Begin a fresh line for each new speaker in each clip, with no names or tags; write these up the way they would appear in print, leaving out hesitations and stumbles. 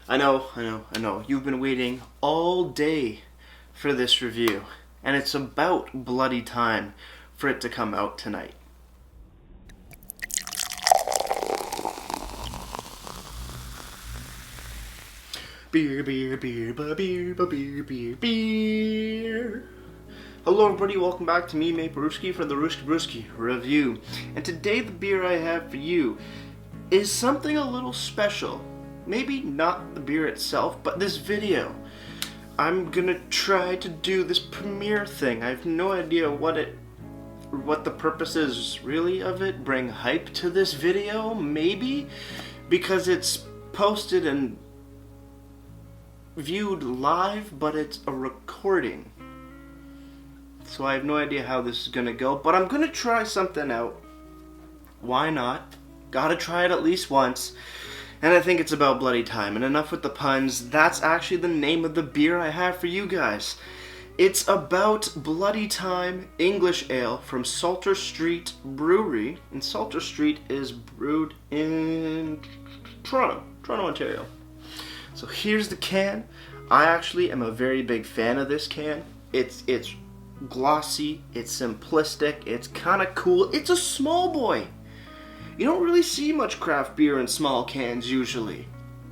I know. You've been waiting all day for this review, and it's about bloody time for it to come out tonight. Beer, beer, beer, beer, beer, beer, beer. Hello everybody, welcome back to me, Mate Brewski, for the Ruski Brewski review. And today the beer I have for you is something a little special. Maybe not the beer itself, but this video. I'm gonna try to do this premiere thing. I have no idea what the purpose is really of it. Bring hype to this video, maybe? Because it's posted and viewed live, but it's a recording. So I have no idea how this is gonna go, but I'm gonna try something out. Why not? Gotta try it at least once. And I think it's about bloody time. And enough with the puns. That's actually the name of the beer I have for you guys. It's about bloody time English ale from Saulter Street Brewery. And Saulter Street is brewed in Toronto, Ontario. So here's the can. I actually am a very big fan of this can. It's glossy, it's simplistic, it's kind of cool. It's a small boy. You don't really see much craft beer in small cans usually,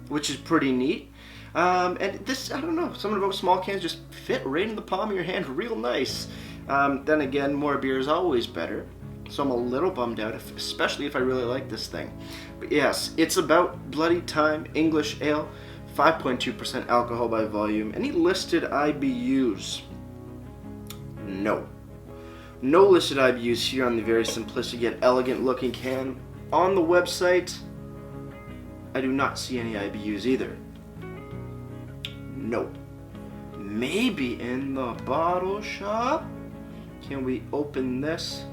which is pretty neat. And this, I don't know, something about small cans just fit right in the palm of your hand real nice. Then again, more beer is always better. So I'm a little bummed out, especially if I really like this thing. But yes, it's about bloody time English ale, 5.2% alcohol by volume. Any listed IBUs? No. No listed IBUs here on the very simplistic yet elegant looking can. On the website, I do not see any IBUs either. No. Maybe in the bottle shop? Can we open this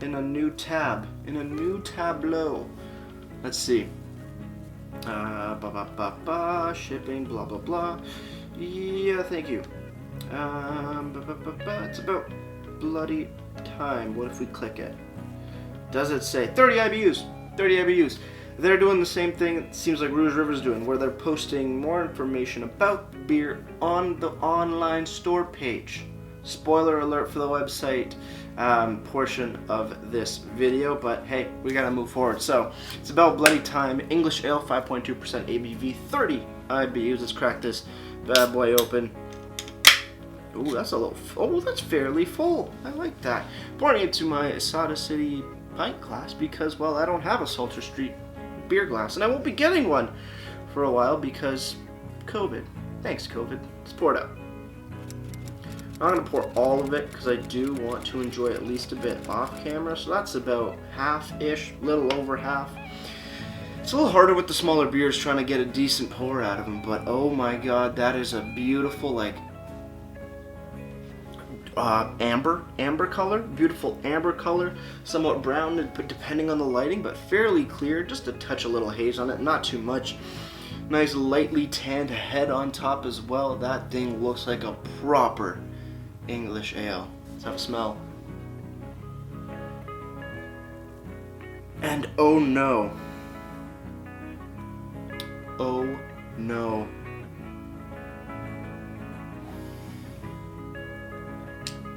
in a new tab? In a new tableau? Let's see. Shipping, blah, blah, blah. Yeah, thank you. It's about bloody time. What if we click it? Does it say 30 IBUs? 30 IBUs. They're doing the same thing it seems like Rouge River's doing, where they're posting more information about the beer on the online store page. Spoiler alert for the website portion of this video, but hey, we gotta move forward. So, it's about bloody time English ale, 5.2% ABV, 30 IBUs. Let's crack this bad boy open. Ooh, that's a little. Oh, that's fairly full. I like that. Pouring it into my Asada City pint glass because, well, I don't have a Saulter Street beer glass, and I won't be getting one for a while because COVID. Thanks, COVID. Let's pour it out. I'm not gonna pour all of it because I do want to enjoy at least a bit off camera. So that's about half-ish, little over half. It's a little harder with the smaller beers trying to get a decent pour out of them, but oh my god, that is a beautiful, like, amber color, beautiful amber color, somewhat brown depending on the lighting, but fairly clear, just a touch a little haze on it, not too much. Nice lightly tanned head on top as well. That thing looks like a proper English ale. Let's have a smell. And oh no. Oh no.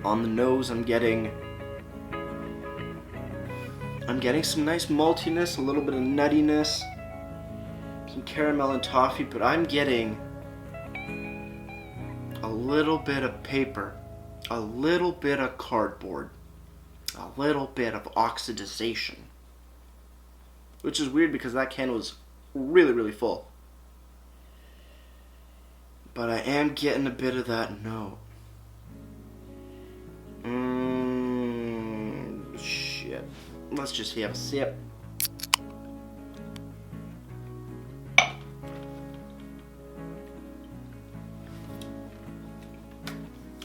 On the nose, I'm getting some nice maltiness, a little bit of nuttiness, some caramel and toffee, but I'm getting a little bit of paper, a little bit of cardboard, a little bit of oxidization, which is weird because that can was really, really full. But I am getting a bit of that note. Shit. Let's just have a sip.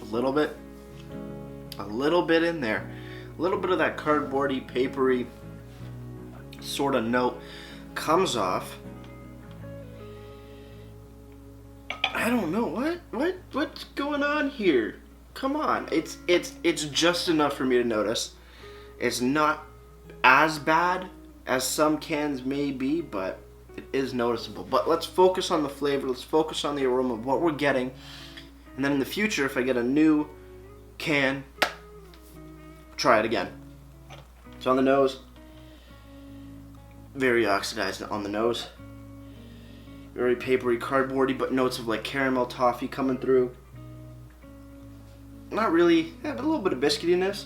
A little bit in there. A little bit of that cardboardy, papery sort of note comes off. I don't know what's going on here. Come on, it's just enough for me to notice. It's not as bad as some cans may be, but It is noticeable. But let's focus on the flavor. Let's focus on the aroma of what we're getting. And then in the future, if I get a new can, try it again. So on the nose, very oxidized on the nose. Very papery, cardboardy, but notes of like caramel toffee coming through. Not really, yeah, but a little bit of biscuitiness.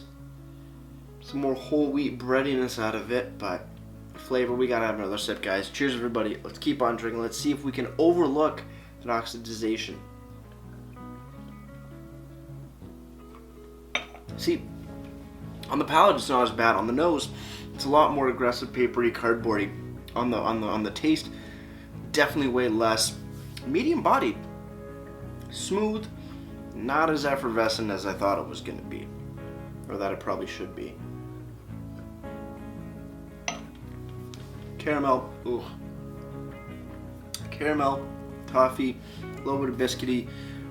Some more whole wheat breadiness out of it, but flavor, we gotta have another sip, guys. Cheers, everybody. Let's keep on drinking. Let's see if we can overlook that oxidization. See, on the palate, it's not as bad. On the nose, it's a lot more aggressive, papery, cardboardy. On the taste, definitely way less. Medium bodied, smooth, not as effervescent as I thought it was going to be, or that it probably should be. Caramel, ooh. Caramel, toffee, a little bit of biscuity,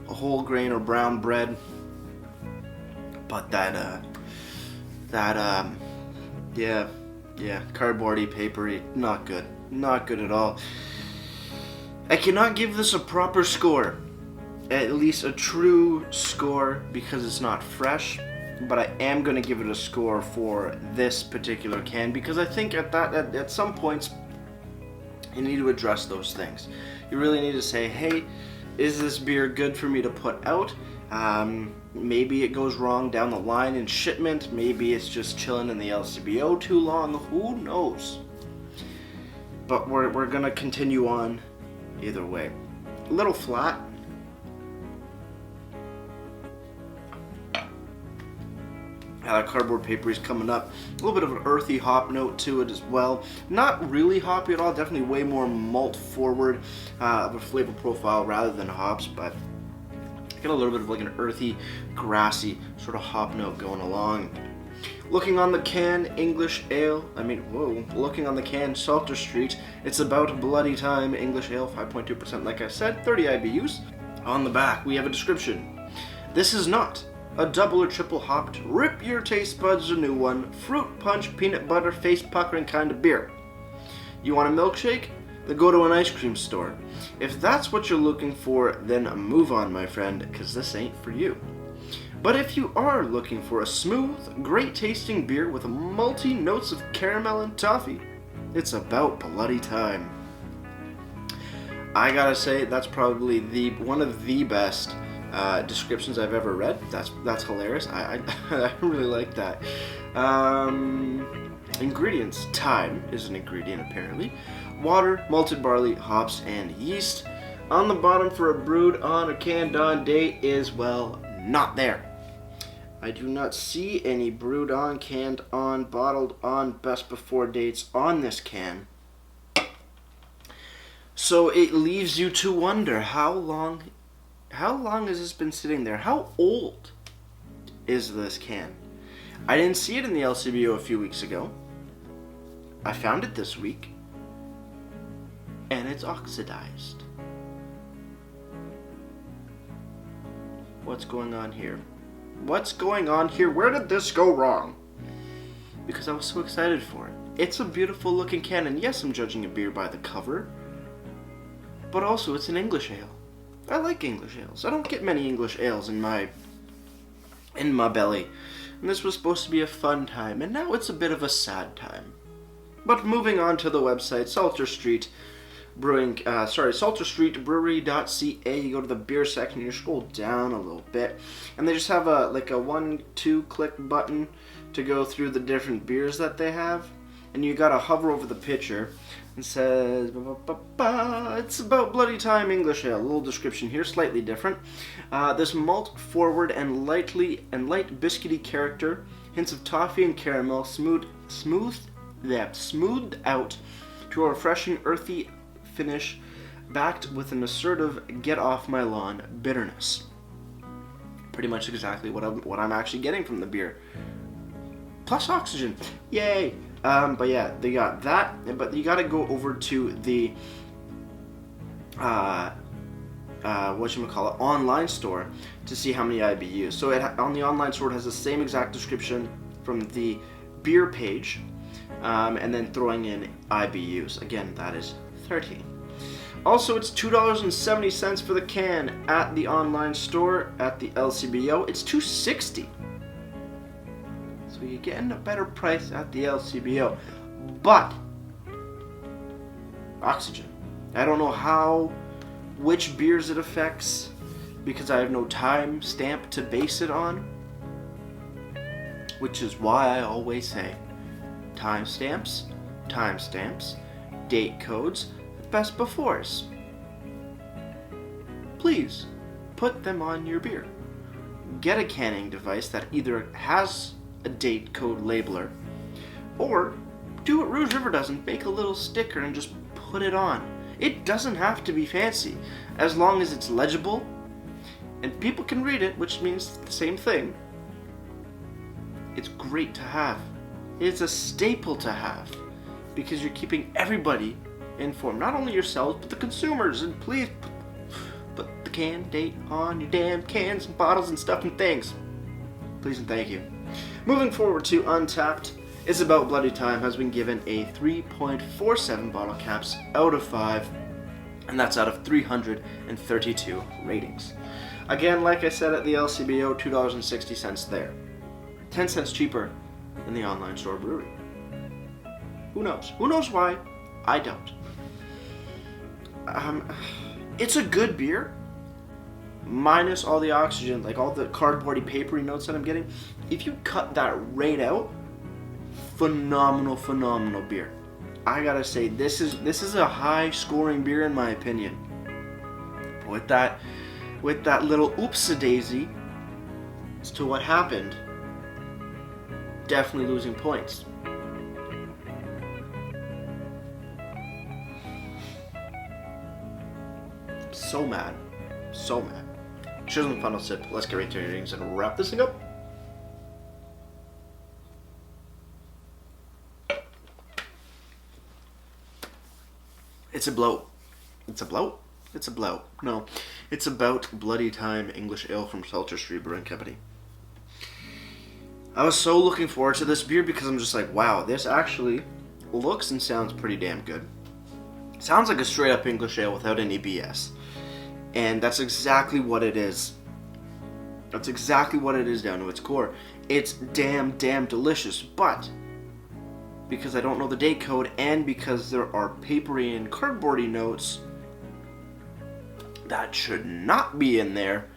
a whole grain or brown bread. But yeah, cardboardy, papery, not good. Not good at all. I cannot give this a proper score. At least a true score, because it's not fresh. But I am going to give it a score for this particular can, because I think at some points you need to address those things. You really need to say, hey, is this beer good for me to put out? Maybe it goes wrong down the line in shipment. Maybe it's just chilling in the LCBO too long. Who knows? But we're going to continue on either way. A little flat. That cardboard paper is coming up. A little bit of an earthy hop note to it as well. Not really hoppy at all. Definitely way more malt forward of a flavor profile rather than hops, but get a little bit of like an earthy, grassy sort of hop note going along. Looking on the can, English ale. Looking on the can, Saulter Street. It's about bloody time. English ale, 5.2%. Like I said, 30 IBUs. On the back, we have a description. This is not a double or triple hopped, rip your taste buds a new one, fruit punch, peanut butter, face puckering kind of beer. You want a milkshake? Then go to an ice cream store. If that's what you're looking for, then move on, my friend, because this ain't for you. But if you are looking for a smooth, great tasting beer with multi notes of caramel and toffee, it's about bloody time. I gotta say, that's probably one of the best descriptions I've ever read. That's hilarious. I really like that. Ingredients. Thyme is an ingredient, apparently. Water, malted barley, hops, and yeast. On the bottom for a brewed on or canned on date is, well, not there. I do not see any brewed on, canned on, bottled on, best before dates on this can. So it leaves you to wonder, how long has this been sitting there? How old is this can? I didn't see it in the LCBO a few weeks ago. I found it this week, and it's oxidized. What's going on here? What's going on here? Where did this go wrong? Because I was so excited for it. It's a beautiful looking can, and yes, I'm judging a beer by the cover, but also it's an English ale. I like English ales. I don't get many English ales in my belly. And this was supposed to be a fun time, and now it's a bit of a sad time. But moving on to the website, Saulter Street Brewery.ca. You go to the beer section, you scroll down a little bit, and they just have a 1-2 click button to go through the different beers that they have, and you gotta hover over the picture. It says, it's about bloody time English ale. A little description here, slightly different. This malt forward and light biscuity character, hints of toffee and caramel, smoothed out to a refreshing earthy finish, backed with an assertive get off my lawn bitterness. Pretty much exactly what I'm actually getting from the beer. Plus oxygen, yay! But yeah, they got that, but you gotta go over to the online store to see how many IBUs. So on the online store, it has the same exact description from the beer page, and then throwing in IBUs. Again, that is $2.30. Also, it's $2.70 for the can at the online store. At the LCBO, it's $2.60. So you're getting a better price at the LCBO. But oxygen. I don't know which beers it affects because I have no time stamp to base it on. Which is why I always say timestamps, date codes, best befores. Please put them on your beer. Get a canning device that either has a date code labeler or do what Rouge River does and make a little sticker and just put it on. It doesn't have to be fancy as long as it's legible and people can read it, which means the same thing. It's great to have. It's a staple to have because you're keeping everybody informed, not only yourselves but the consumers. And please put the can date on your damn cans and bottles and stuff and things. Please and thank you. Moving forward to Untapped, It's About Bloody Time has been given a 3.47 bottle caps out of 5, and that's out of 332 ratings. Again, like I said at the LCBO, $2.60 there. 10 cents cheaper than the online store Brewery. Who knows? Who knows why? I don't. It's a good beer, minus all the oxygen, like all the cardboardy, papery notes that I'm getting. If you cut that right out, phenomenal beer. I gotta say, this is a high-scoring beer in my opinion. With that little oopsie-daisy as to what happened, definitely losing points. So mad. Cheers on the final sip. Let's get right to your ratings and wrap this thing up. It's a bloat. No, it's About Bloody Time English Ale from Saulter Brewing Company. I was so looking forward to this beer because I'm just like, wow, this actually looks and sounds pretty damn good. Sounds like a straight up English ale without any BS. And that's exactly what it is. That's exactly what it is down to its core. It's damn delicious, but because I don't know the date code and because there are papery and cardboardy notes that should not be in there,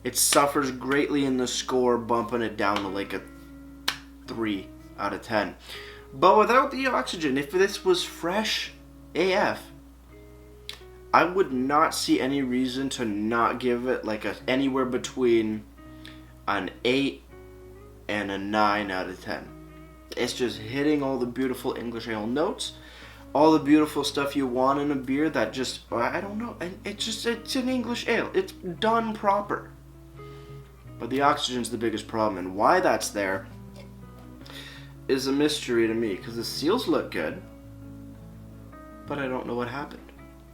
it suffers greatly in the score, bumping it down to like a 3 out of 10. But without the oxygen, if this was fresh AF, I would not see any reason to not give it like anywhere between an 8 and a 9 out of 10. It's just hitting all the beautiful English ale notes, all the beautiful stuff you want in a beer that just, I don't know, it's an English ale. It's done proper. But the oxygen's the biggest problem, and why that's there is a mystery to me, because the seals look good, but I don't know what happened.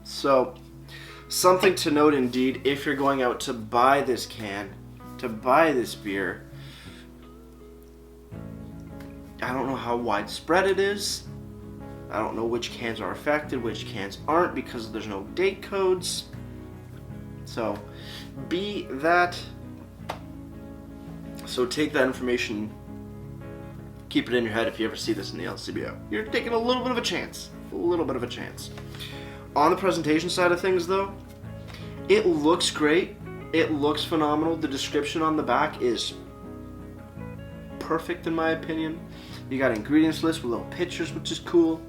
So, something to note indeed, if you're going out to buy this can, to buy this beer, I don't know how widespread it is. I don't know which cans are affected, which cans aren't, because there's no date codes. So, so take that information, keep it in your head if you ever see this in the LCBO. You're taking a little bit of a chance. On the presentation side of things though, it looks great. It looks phenomenal. The description on the back is perfect in my opinion. You got ingredients list with little pictures, which is cool.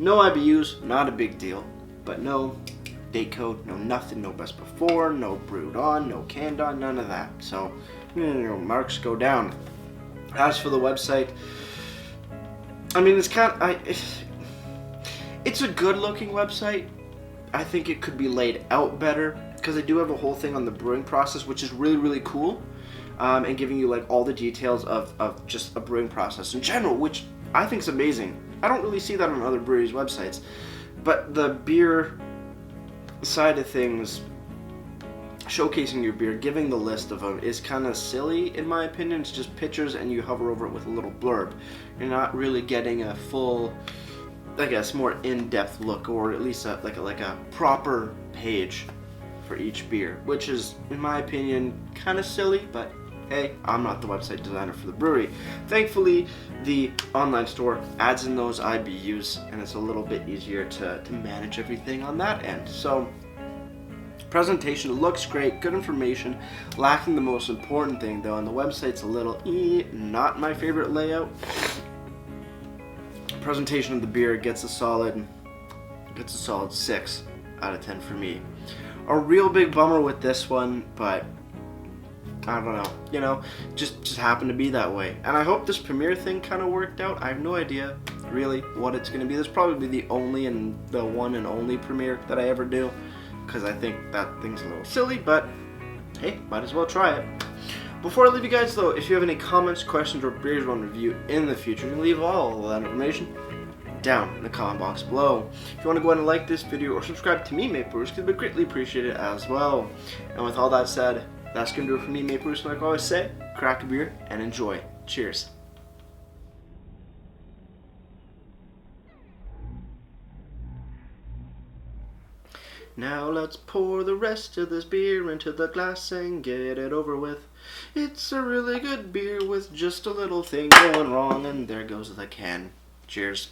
No IBUs, not a big deal. But no date code, no nothing, no best before, no brewed on, no canned on, none of that. So, marks go down. As for the website, I mean, it's a good looking website. I think it could be laid out better because they do have a whole thing on the brewing process, which is really cool, and giving you like all the details of just a brewing process in general, which I think is amazing. I don't really see that on other breweries' websites, but the beer side of things, showcasing your beer, giving the list of them is kind of silly in my opinion. It's just pictures and you hover over it with a little blurb. You're not really getting a full I guess, more in-depth look, or at least like a proper page for each beer, which is, in my opinion, kind of silly, but hey, I'm not the website designer for the brewery. Thankfully, the online store adds in those IBUs, and it's a little bit easier to manage everything on that end. So, presentation looks great, good information, lacking the most important thing though, and the website's a little not my favorite layout. Presentation of the beer gets a solid 6 out of 10 for me. A real big bummer with this one, but I don't know, you know, just happened to be that way. And I hope this premiere thing kind of worked out. I have no idea really what it's going to be. This will probably be the one and only premiere that I ever do, because I think that thing's a little silly, but hey, might as well try it. Before I leave you guys though, if you have any comments, questions, or beers you want to review in the future, you can leave all of that information down in the comment box below. If you want to go ahead and like this video or subscribe to me, Mate Brewers, it would be greatly appreciated as well. And with all that said, that's going to do it for me, Mate Brewers. Like I always say, crack a beer and enjoy. Cheers. Now let's pour the rest of this beer into the glass and get it over with. It's a really good beer with just a little thing going wrong, and there goes the can. Cheers.